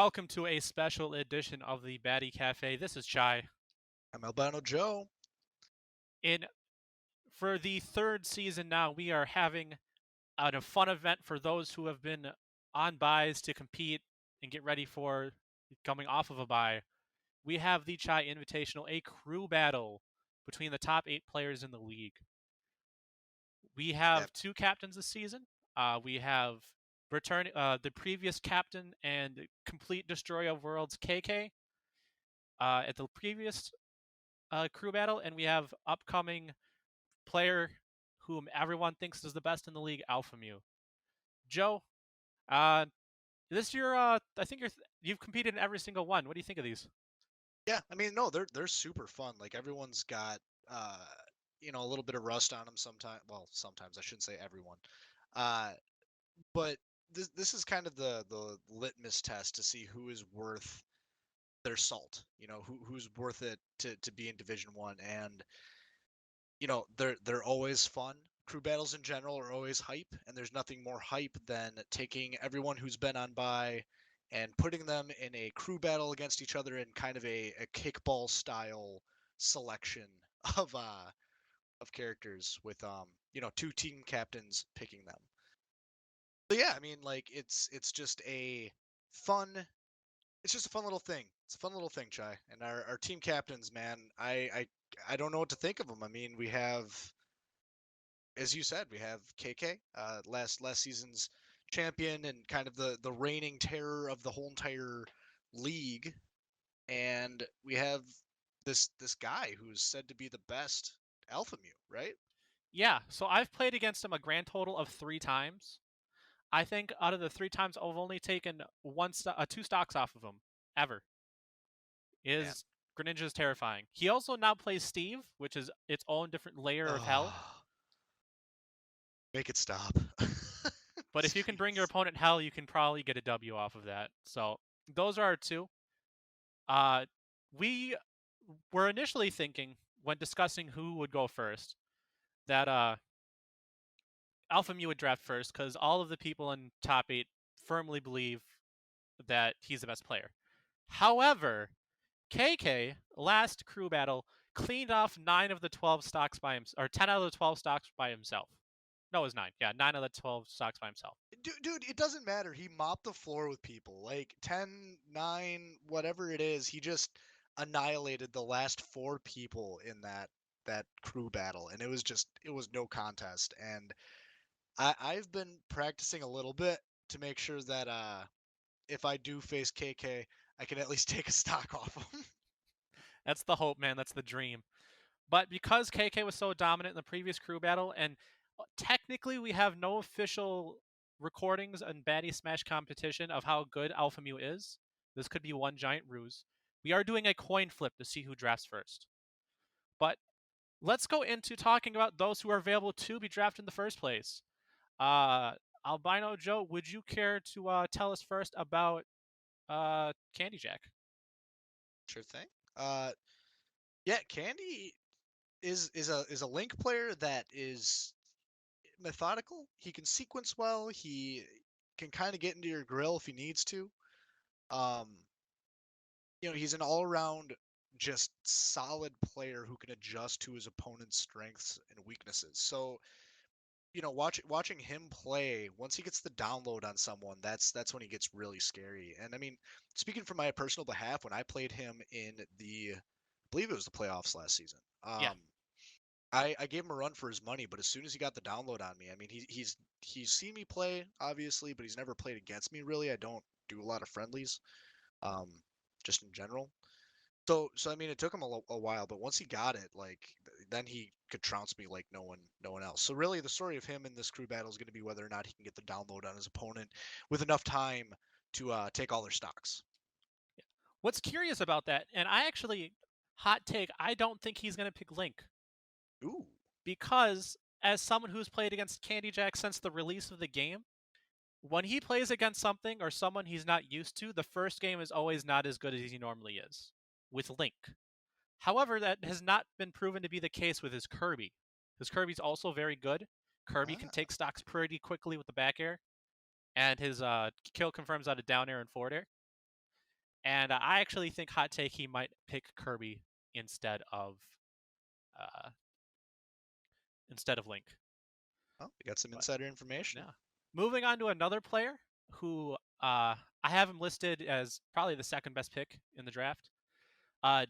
welcome to a special edition of the Baddy Cafe. This is Chai. I'm Albino Joe. In For the third season now, we are having a fun event for those who have been on buys to compete and get ready for coming off of a buy. We have the Chai Invitational, a crew battle between the top 8 players in the league. We Yep. have two captains this season. We have the previous captain and complete destroyer of worlds, KK, at the previous crew battle, and we have upcoming player whom everyone thinks is the best in the league, Alpha Mew. Joe, uh, this year, I think you've competed in every single one. What do you think of these? Yeah, I mean, no, they're super fun. Like everyone's got a little bit of rust on them sometimes. Well, sometimes I shouldn't say everyone. Uh, but this is kind of the litmus test to see who is worth their salt. Who's worth it to be in Division 1. And they're always fun. Crew battles in general are always hype, and there's nothing more hype than taking everyone who's been on by and putting them in a crew battle against each other in kind of a kickball style selection of uh of characters with two team captains picking them. But yeah, I mean, like it's just a fun it's just a fun little thing. It's a fun little thing, Chai. And our team captains, man, I don't know what to think of them. I mean, we have, as you said, we have KK, last season's champion and kind of the reigning terror of the whole entire league, and we have this guy who's said to be the best Alpha Mew, right? Yeah, so I've played against him a grand total of 3 times. I think out of the 3 times, I've only taken two stocks off of him ever. Man. Is Greninja is terrifying. He also now plays Steve, which is its own different layer of hell. Oh, make it stop. But if you can bring your Jeez. opponent hell, you can probably get a W off of that. So those are our two. Uh, we were initially thinking when discussing who would go first that Alpha Mew would draft first because all of the people in top 8 firmly believe that he's the best player. However, KK last crew battle cleaned off 9 of the 12 stocks by himself, or 10 out of the 12 stocks by himself. No, it was 9. Yeah, 9 out of the 12 stocks by himself. Dude, it doesn't matter. He mopped the floor with people. Like 10, 9, whatever it is, he just annihilated the last 4 people in that crew battle, and it was no contest. And I've been practicing a little bit to make sure that if I do face KK, I can at least take a stock off him. That's the hope, man. That's the dream. But because KK was so dominant in the previous crew battle, and technically we have no official recordings and Baddy Smash competition of how good Alpha Mew is, this could be one giant ruse. We are doing a coin flip to see who drafts first. But let's go into talking about those who are available to be drafted in the first place. Albino Joe, would you care to tell us first about Candy Jack? Sure thing. Uh, yeah, Candy is a Link player that is methodical. He can sequence well. He can kind of get into your grill if he needs to. Um, he's an all-around just solid player who can adjust to his opponent's strengths and weaknesses. So, watching him play, once he gets the download on someone, that's when he gets really scary. And I mean, speaking from my personal behalf, when I played him in I believe it was the playoffs last season. Yeah. I gave him a run for his money, but as soon as he got the download on me, I mean, he's seen me play obviously, but he's never played against me really. I don't do a lot of friendlies, um, just in general. So I mean, it took him a while, but once he got it, like then he could trounce me like no one else. So really, the story of him in this crew battle is going to be whether or not he can get the download on his opponent with enough time to take all their stocks. What's curious about that, and I actually, hot take, I don't think he's going to pick Link. Ooh. Because, as someone who's played against Candy Jack since the release of the game, when he plays against something or someone he's not used to, the first game is always not as good as he normally is with Link. However, that has not been proven to be the case with his Kirby. His Kirby's also very good. Kirby can Ah. take stocks pretty quickly with the back air, and his kill confirms out of down air and forward air. And I actually think hot take he might pick Kirby instead of uh, Link. Oh, you got some But insider information. yeah, moving on to another player who I have him listed as probably the second best pick in the draft.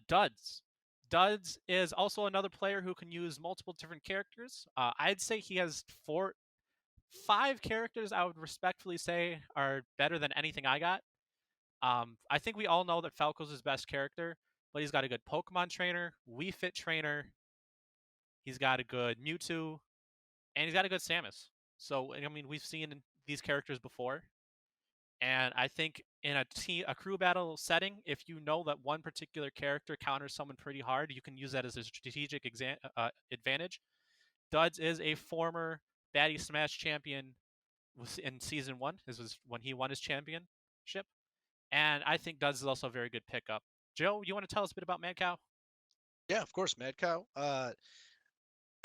Duds. Duds is also another player who can use multiple different characters. I'd say he has five characters I would respectfully say are better than anything I got. I think we all know that Falco's his best character, but he's got a good Pokemon trainer, Wii Fit trainer, he's got a good Mewtwo, and he's got a good Samus. So I mean, we've seen these characters before, and I think in a crew battle setting, if you know that one particular character counters someone pretty hard, you can use that as a strategic advantage. Duds is a former Baddy Smash champion in season one. This was when he won his championship, and I think Duds is also a very good pickup. Joe, you want to tell us a bit about Mad Cow? Yeah, of course, Mad Cow.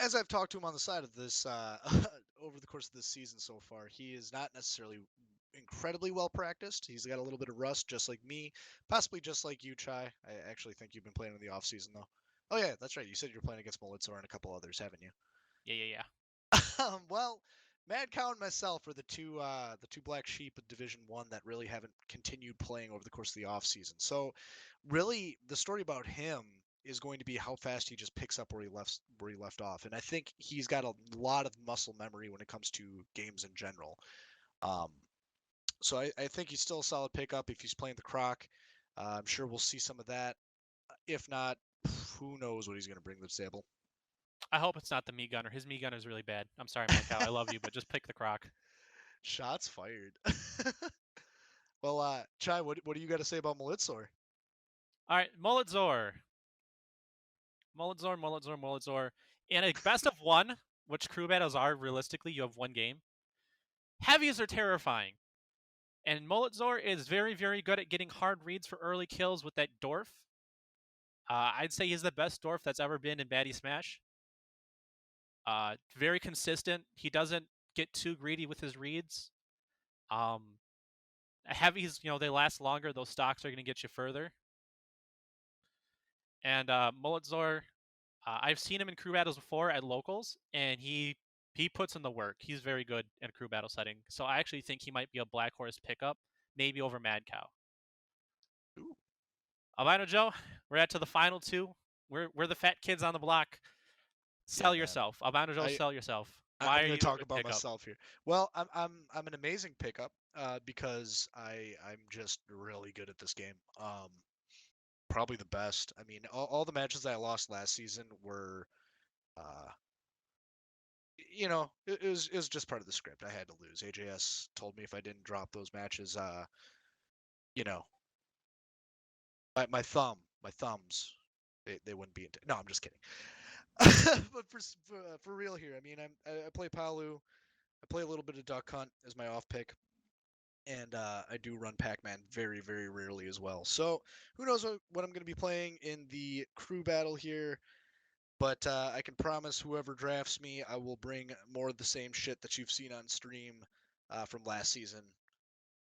As I've talked to him on the side of this over the course of this season so far, he is not necessarily incredibly well practiced. He's got a little bit of rust, just like me, possibly just like you, Chai. I actually think you've been playing in the off season though. Oh yeah, that's right. You said you're playing against Molitzer and a couple others, haven't you? Yeah, yeah, yeah. Well, Mad Cow and myself are the two black sheep of Division One that really haven't continued playing over the course of the off season. So, really, the story about him is going to be how fast he just picks up where he left off, and I think he's got a lot of muscle memory when it comes to games in general. Um, so I think he's still a solid pickup if he's playing the Croc. I'm sure we'll see some of that. If not, who knows what he's going to bring to the table. I hope it's not the Mii Gunner. His Mii Gunner is really bad. I'm sorry, Mad Cow. I love you, but just pick the Croc. Shots fired. Well, Chai, what do you got to say about Malitzor? All right, Mulledzor. Mulledzor. In a best of one, which crew battles are realistically, you have one game. Heavies are terrifying. And Mulledzor is very, very good at getting hard reads for early kills with that Dwarf. I'd say he's the best Dwarf that's ever been in Baddy Smash. Very consistent. He doesn't get too greedy with his reads. Um, Heavies, they last longer. Those stocks are going to get you further. And Mulledzor, I've seen him in crew battles before at locals, and he puts in the work. He's very good in a crew battle setting. So I actually think he might be a Black Horse pickup, maybe over Mad Cow. Ooh, Albino Joe, we're at to the final two. We're the fat kids on the block. yeah, Sell man. yourself, Albino Joe. I Sell yourself. I'm Why are going to you a talk good about pickup? myself here. Well, I'm an amazing pickup because I'm just really good at this game. Probably the best. I mean, all the matches that I lost last season were, uh, it was just part of the script. I had to lose. AJS told me if I didn't drop those matches, you know, my thumbs, they wouldn't be. No, I'm just kidding. But for real here, I mean, I play Palu. I play a little bit of Duck Hunt as my off pick, and I do run Pac-Man very, very rarely as well. So who knows what I'm going to be playing in the crew battle here. But I can promise whoever drafts me, I will bring more of the same shit that you've seen on stream from last season.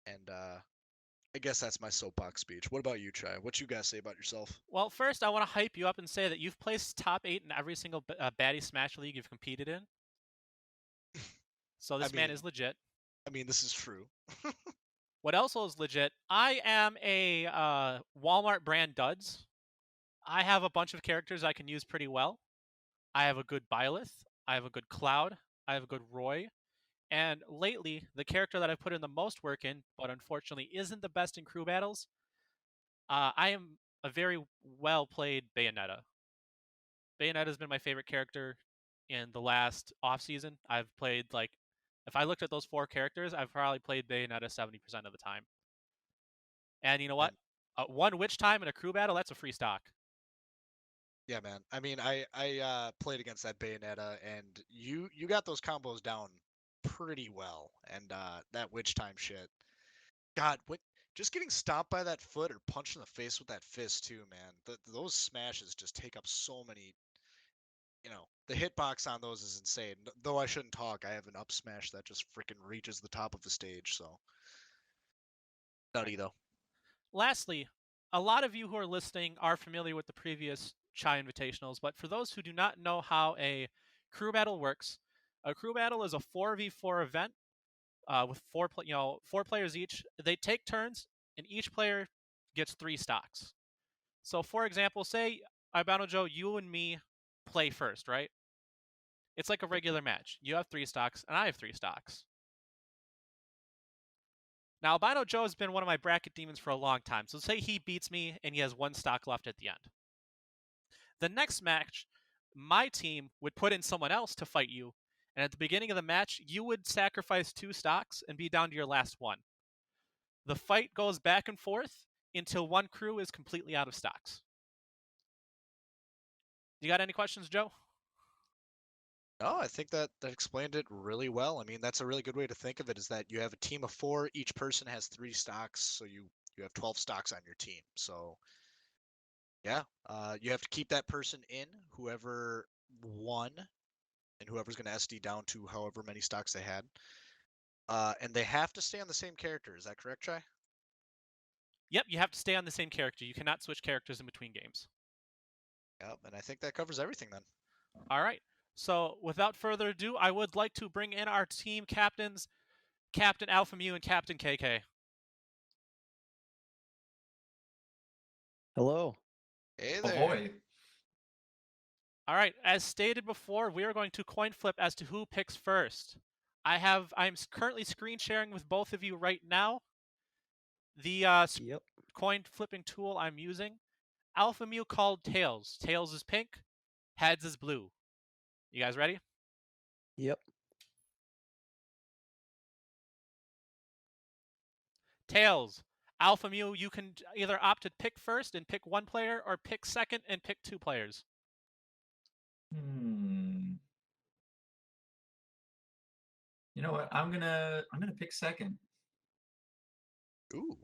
And I guess that's my soapbox speech. What about you, Chai? What you guys say about yourself? Well, first I want to hype you up and say that you've placed top 8 in every single Baddy Smash league you've competed in. So I this man mean, is legit. this is true. What also is legit? I am a Walmart brand duds. I have a bunch of characters I can use pretty well. I have a good Byleth. I have a good Cloud. I have a good Roy. And lately, the character that I've put in the most work in, but unfortunately isn't the best in crew battles, I am a very well played Bayonetta. Bayonetta has been my favorite character in the last off season. I've played like, if I looked at those four characters, I've probably played Bayonetta 70% of the time. And you know what? And One witch time in a crew battle, that's a free stock. yeah, man. I mean, I played against that Bayonetta, and you got those combos down pretty well. And that witch time shit. God, what? Just getting stomped by that foot or punched in the face with that fist too, man. Those smashes just take up so many. The hitbox on those is insane. Though I shouldn't talk, I have an up smash that just freaking reaches the top of the stage. So Right. nutty though. Lastly, a lot of you who are listening are familiar with the previous Chai Invitationals, but for those who do not know how a crew battle works, a crew battle is a 4v4 event with four players each. They take turns, and each player gets 3 stocks. So, for example, say Albano Joe, you and me play first, right? It's like a regular match. You have 3 stocks, and I have 3 stocks. Now, Albino Joe has been one of my bracket demons for a long time. So say he beats me and he has 1 stock left at the end. The next match, my team would put in someone else to fight you. And at the beginning of the match, you would sacrifice 2 stocks and be down to your last 1. The fight goes back and forth until one crew is completely out of stocks. You got any questions, Joe? No, I think that explained it really well. I mean, that's a really good way to think of it, is that you have a team of 4, each person has 3 stocks, so you have 12 stocks on your team. So yeah, you have to keep that person in, whoever won, and whoever's going to SD down to however many stocks they had. And they have to stay on the same character. Is that correct, Chai? Yep, you have to stay on the same character. You cannot switch characters in between games. Yep, and I think that covers everything then. All right. So without further ado, I would like to bring in our team captains, Captain Alpha Mu and Captain KK. Hello. Hey Oh there. boy. All right, as stated before, we are going to coin flip as to who picks first. I'm currently screen sharing with both of you right now. The Yep. coin flipping tool I'm using, Alpha Mu called tails. Tails is pink, heads is blue. You guys ready? Yep. Tails. Alpha Mu, you can either opt to pick first and pick 1 player, or pick second and pick 2 players. You know what? I'm gonna pick second. Ooh,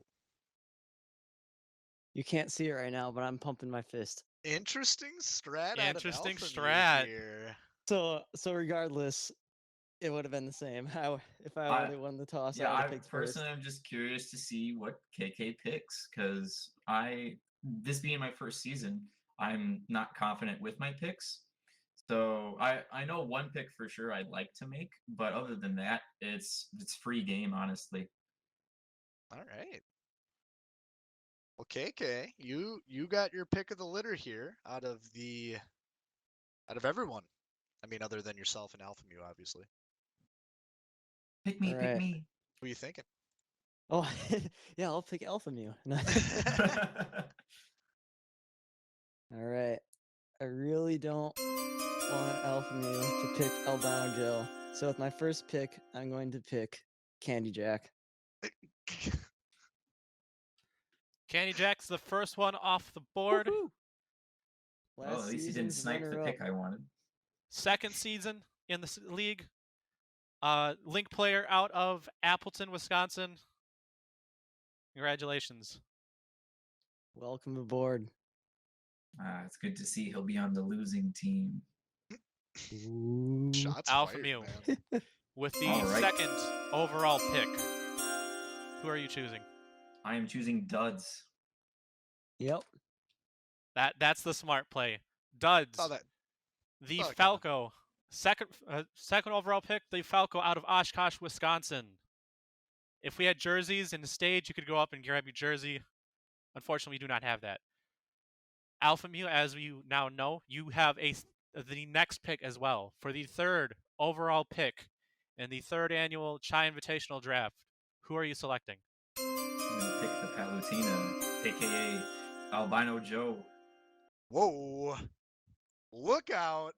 You can't see it right now, but I'm pumping my fist. interesting strat. Interesting out of Alpha strat. Mu here. So regardless, it would have been the same. If I would have won the toss, Yeah, I would I have picked first. personally am just curious to see what KK picks, because this being my first season, I'm not confident with my picks. So I know 1 pick for sure I'd like to make, but other than that, it's free game, honestly. All right. Well, KK, you got your pick of the litter here out of everyone. I mean, other than yourself and Alpha Mu, obviously. Pick me, pick Alright. me. Who are you thinking? Oh, yeah, I'll pick Alpha Mu. All right. I really don't want Alpha Mu to pick Albano Joe. So with my first pick, I'm going to pick Candy Jack. Candy Jack's the first one off the board. Woohoo! Well, at least he didn't season's snipe the runner-up. pick I wanted. Second season in the league. Link player out of Appleton, Wisconsin. Congratulations. Welcome aboard. It's good to see he'll be on the losing team. Ooh. Shots Alpha fired, Mu. man. With the All right. second overall pick, who are you choosing? I am choosing Duds. Yep. That's the smart play. Duds. Saw that. The saw it coming. Falco. Second overall pick, the Falco out of Oshkosh, Wisconsin. If we had jerseys in the stage, you could go up and grab your jersey. Unfortunately, we do not have that. Alpha Mu, as you now know, you have the next pick as well for the 3rd overall pick in the 3rd annual Chai Invitational Draft. Who are you selecting? I'm gonna pick the Palutena, aka Albino Joe. Whoa! Look out!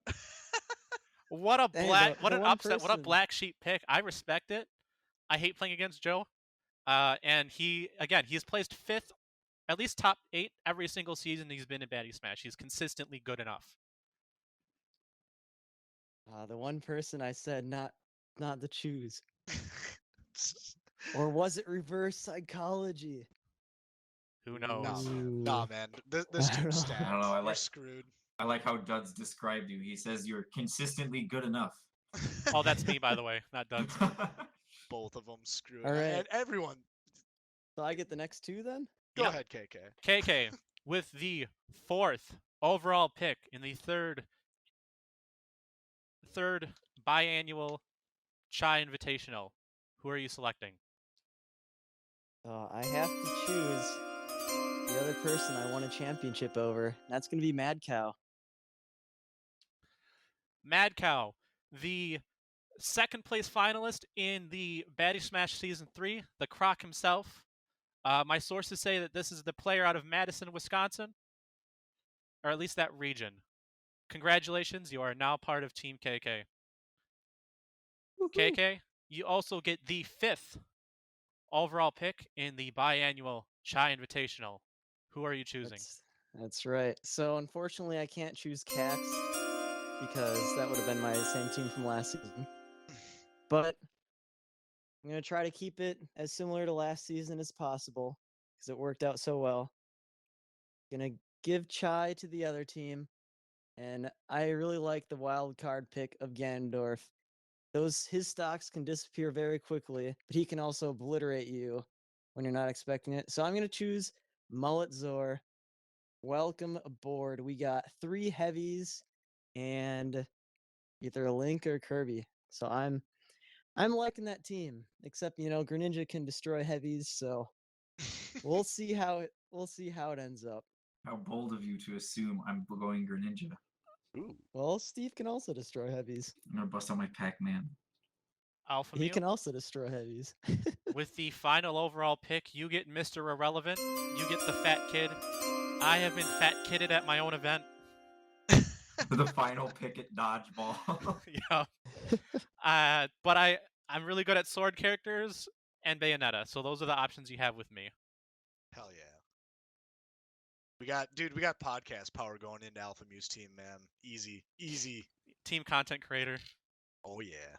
What a Hey, what the an one upset! What a person- black sheep pick. I respect it. I hate playing against Joe. And he's placed 5th, at least top 8 every single season he's been in Baddy Smash. He's consistently good enough. The one person I said not to choose. Or was it reverse psychology? Who Nah, knows? man. Nah, man. This I don't team's know. stacked. I don't know, I You're like- screwed. I like how Duds described you. He says you're consistently good enough. Oh, that's me, by the way, not Duds. Both of them screwed. All right. And everyone. So I get the next 2 then? Go Yep. ahead, KK. KK with the 4th overall pick in the third biannual Chai Invitational. Who are you selecting? I have to choose the other person I won a championship over. That's going to be Mad Cow. Mad Cow, the second place finalist in the Baddy Smash Season 3, the Croc himself. My sources say that this is the player out of Madison, Wisconsin, or at least that region. Congratulations, you are now part of Team KK. Woohoo. KK, you also get the 5th overall pick in the biannual Chai Invitational. Who are you choosing? That's right. So unfortunately, I can't choose Cax because that would have been my same team from last season. But I'm going to try to keep it as similar to last season as possible because it worked out so well. Going to give Chai to the other team. And I really like the wild card pick of Ganondorf. His stocks can disappear very quickly, but he can also obliterate you when you're not expecting it. So I'm going to choose Mullet Zor. Welcome aboard. We got 3 heavies and either Link or Kirby. So I'm liking that team. Except Greninja can destroy heavies, so we'll see how it ends up. How bold of you to assume I'm going Greninja. Ooh. Well, Steve can also destroy heavies. I'm gonna bust out my Pac-Man. Alpha He Mew, can also destroy heavies. with the final overall pick, you get Mr. Irrelevant. You get the Fat Kid. I have been Fat Kidded at my own event. The final pick at dodgeball. Yeah. But I'm really good at sword characters and Bayonetta, so those are the options you have with me. Hell yeah. We got podcast power going into Alpha Muse team, man. Easy. Team content creator. Oh yeah.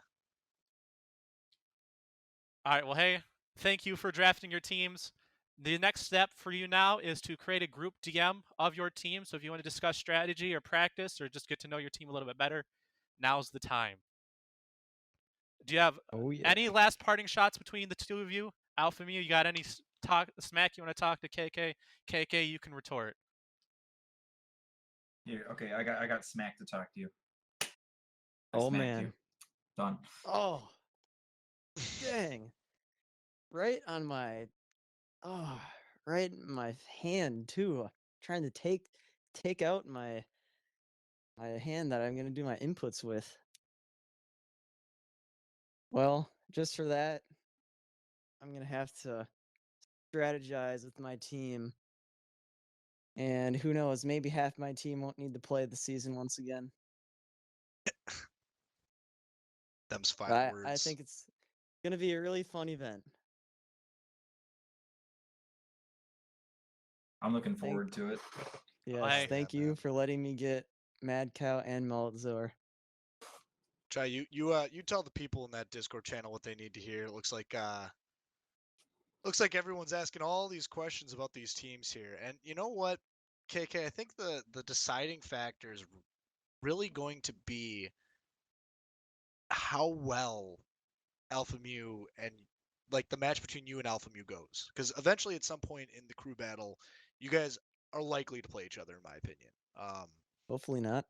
All right, well, hey, thank you for drafting your teams. The next step for you now is to create a group DM of your team. So if you want to discuss strategy or practice or just get to know your team a little bit better, now's the time. Do you have Oh yeah. any last parting shots between the two of you? Alpha Mew, you got any smack you want to talk to KK? KK, you can retort. Here, okay, I got Smack to talk to you. I Oh smacked man. you. Done. Oh, dang. Right on my right in my hand too. Trying to take out my hand that I'm going to do my inputs with. Well, just for that, I'm going to have to strategize with my team. And who knows, maybe half my team won't need to play the season once again. Them's But final I words. think it's going to be a really fun event. I'm looking forward to it. Yes, Hey. thank Yeah, you man. for letting me get Mad Cow and Maltzor. Chai, you tell the people in that Discord channel what they need to hear. It looks like everyone's asking all these questions about these teams here. And you know what, KK, I think the deciding factor is really going to be how well Alpha Mu and like the match between you and Alpha Mu goes. Because eventually at some point in the crew battle, you guys are likely to play each other, in my opinion. Hopefully not.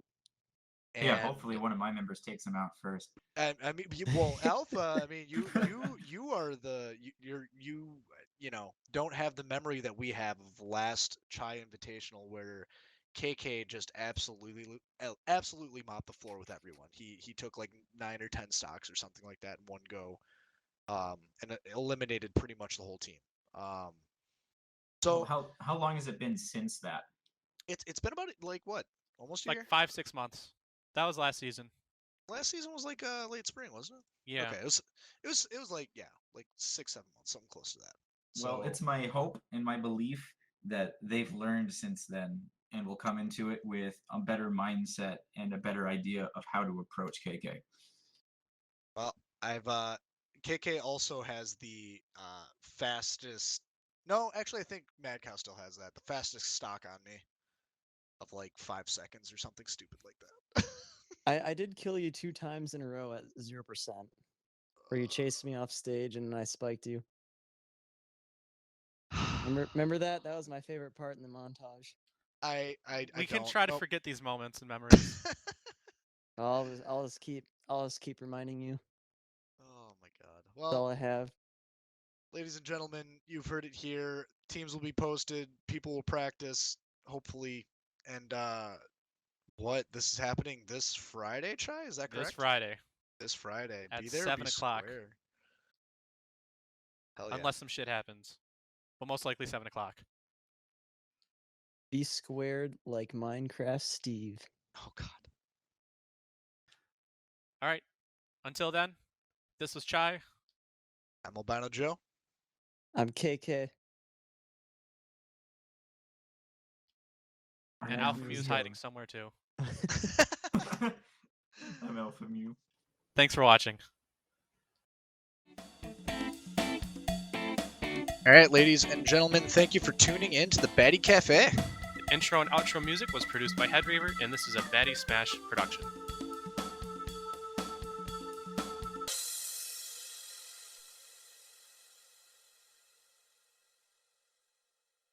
Yeah, And hopefully one of my members takes him out first. I mean, well, Alpha. I mean, you are you know don't have the memory that we have of the last Chai Invitational where KK just absolutely mopped the floor with everyone. He took like 9 or 10 stocks or something like that in one go, and eliminated pretty much the whole team. So How long has it been since that? it's been about like what, almost a Like year? 5-6 months. That was last season. Last season was like late spring, wasn't it? Yeah. Okay, it was like, yeah, like 6-7 months, something close to that. Well, So it's my hope and my belief that they've learned since then and will come into it with a better mindset and a better idea of how to approach KK. well, I've KK also has the fastest. No, actually, I think Mad Cow still has that. The fastest stock on me of like 5 seconds or something stupid like that. I did kill you 2 times in a row at 0%. Where you chased me off stage and I spiked you. Remember that? That was my favorite part in the montage. I We can don't. try to Nope. forget these moments and memories. I'll just keep reminding you. Oh my god. That's Well, all I have. ladies and gentlemen, you've heard it here. Teams will be posted. People will practice, hopefully. And what? This is happening this Friday, Chai? Is that correct? This Friday This Friday. at Be there, 7 be o'clock. square. Hell yeah. Unless some shit happens. But most likely 7 o'clock. Be squared like Minecraft Steve. Oh god. All right. Until then, this was Chai. I'm Albino Joe. I'm KK. And I am Alpha Mew's Chris hiding Young. somewhere too. I'm Alpha Mew. Thanks for watching. All right, ladies and gentlemen, thank you for tuning in to the Baddy Cafe. The intro and outro music was produced by Headreaver, and this is a Baddy Smash production.